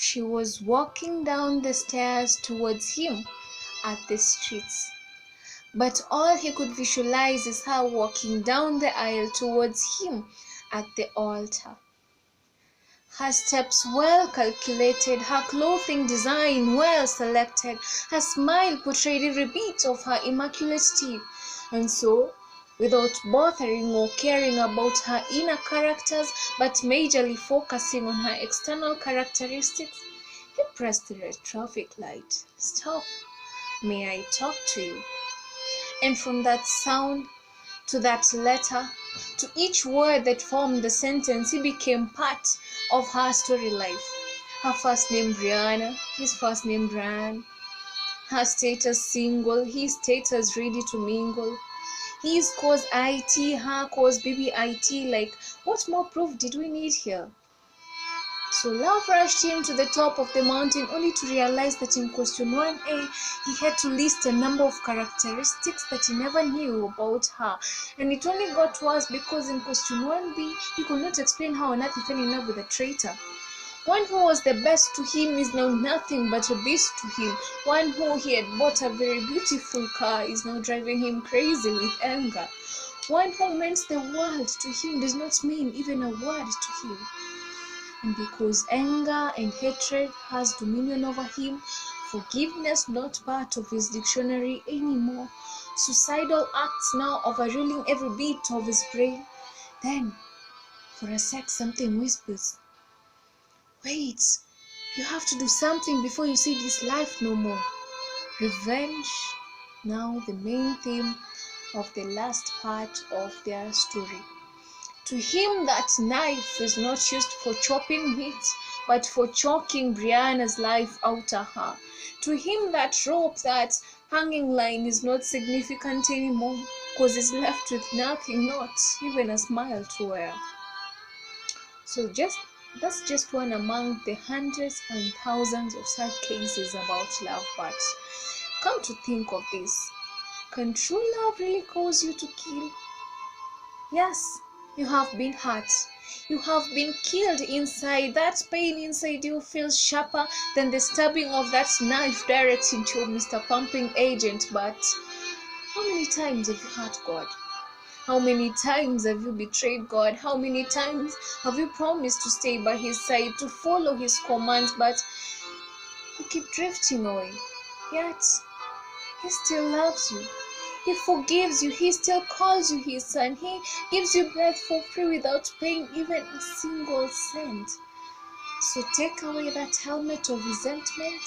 She was walking down the stairs towards him at the streets, but all he could visualize is her walking down the aisle towards him at the altar. Her steps well calculated, her clothing design well selected, her smile portrayed every bit of her immaculate teeth. And so, without bothering or caring about her inner characters, but majorly focusing on her external characteristics, he pressed the red traffic light. "Stop. May I talk to you?" And from that sound to that letter, to each word that formed the sentence, he became part of her story life. Her first name Brianna, his first name Brian. Her status single, his status ready to mingle. His cause IT, her cause BBIT. Like, what more proof did we need here? So love rushed him to the top of the mountain, only to realize that in question 1A, he had to list a number of characteristics that he never knew about her. And it only got worse because in question 1B, he could not explain how on earth he fell in love with a traitor. One who was the best to him is now nothing but a beast to him. One who he had bought a very beautiful car is now driving him crazy with anger. One who meant the world to him does not mean even a word to him. And because anger and hatred has dominion over him, forgiveness not part of his dictionary anymore, suicidal acts now overruling every bit of his brain, then, for a sec, something whispers, "Wait, you have to do something before you see this life no more." Revenge, now the main theme of the last part of their story. To him, that knife is not used for chopping meat, but for choking Brianna's life out of her. To him, that rope, that hanging line is not significant anymore, because he's left with nothing, not even a smile to wear. So that's just one among the hundreds and thousands of sad cases about love. But come to think of this, can true love really cause you to kill? Yes, you have been hurt. You have been killed inside. That pain inside you feels sharper than the stabbing of that knife direct into Mr. Pumping Agent. But how many times have you hurt God? How many times have you betrayed God? How many times have you promised to stay by his side, to follow his commands, but you keep drifting away? Yet, he still loves you. He forgives you. He still calls you his son. He gives you breath for free without paying even a single cent. So take away that helmet of resentment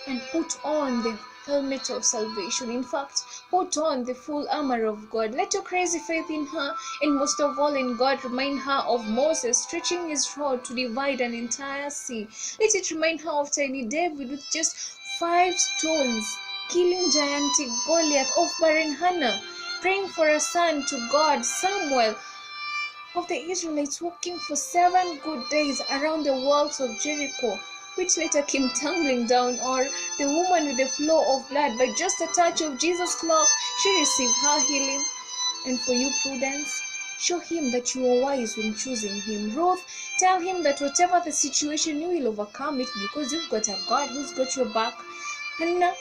and put on the helmet of salvation. In fact, put on the full armor of God. Let your crazy faith in her, and most of all in God, remind her of Moses stretching his rod to divide an entire sea. Let it remind her of tiny David with just 5 stones, killing gigantic Goliath, of barren Hannah, praying for a son to God, Samuel, of the Israelites walking for 7 good days around the walls of Jericho, which later came tumbling down, or the woman with the flow of blood. By just a touch of Jesus' cloak, she received her healing. And for you, Prudence, show him that you are wise when choosing him. Ruth, tell him that whatever the situation, you will overcome it because you've got a God who's got your back. Hannah,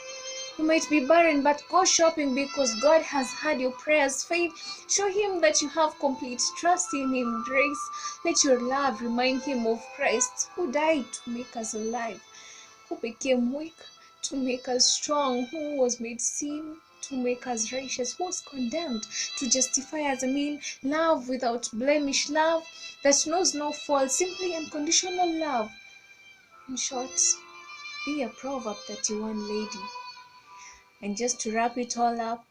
you might be barren, but go shopping because God has heard your prayers. Faith, show him that you have complete trust in him. Grace, let your love remind him of Christ, who died to make us alive, who became weak to make us strong, who was made sin to make us righteous, who was condemned to justify us. Love without blemish, love that knows no fault, simply unconditional love. In short, be a Proverb 31 lady. And just to wrap it all up,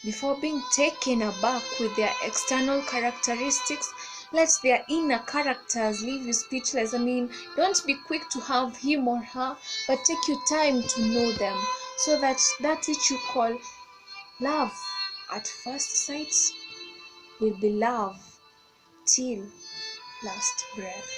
before being taken aback with their external characteristics, let their inner characters leave you speechless. Don't be quick to have him or her, but take your time to know them, so that that which you call love at first sight will be love till last breath.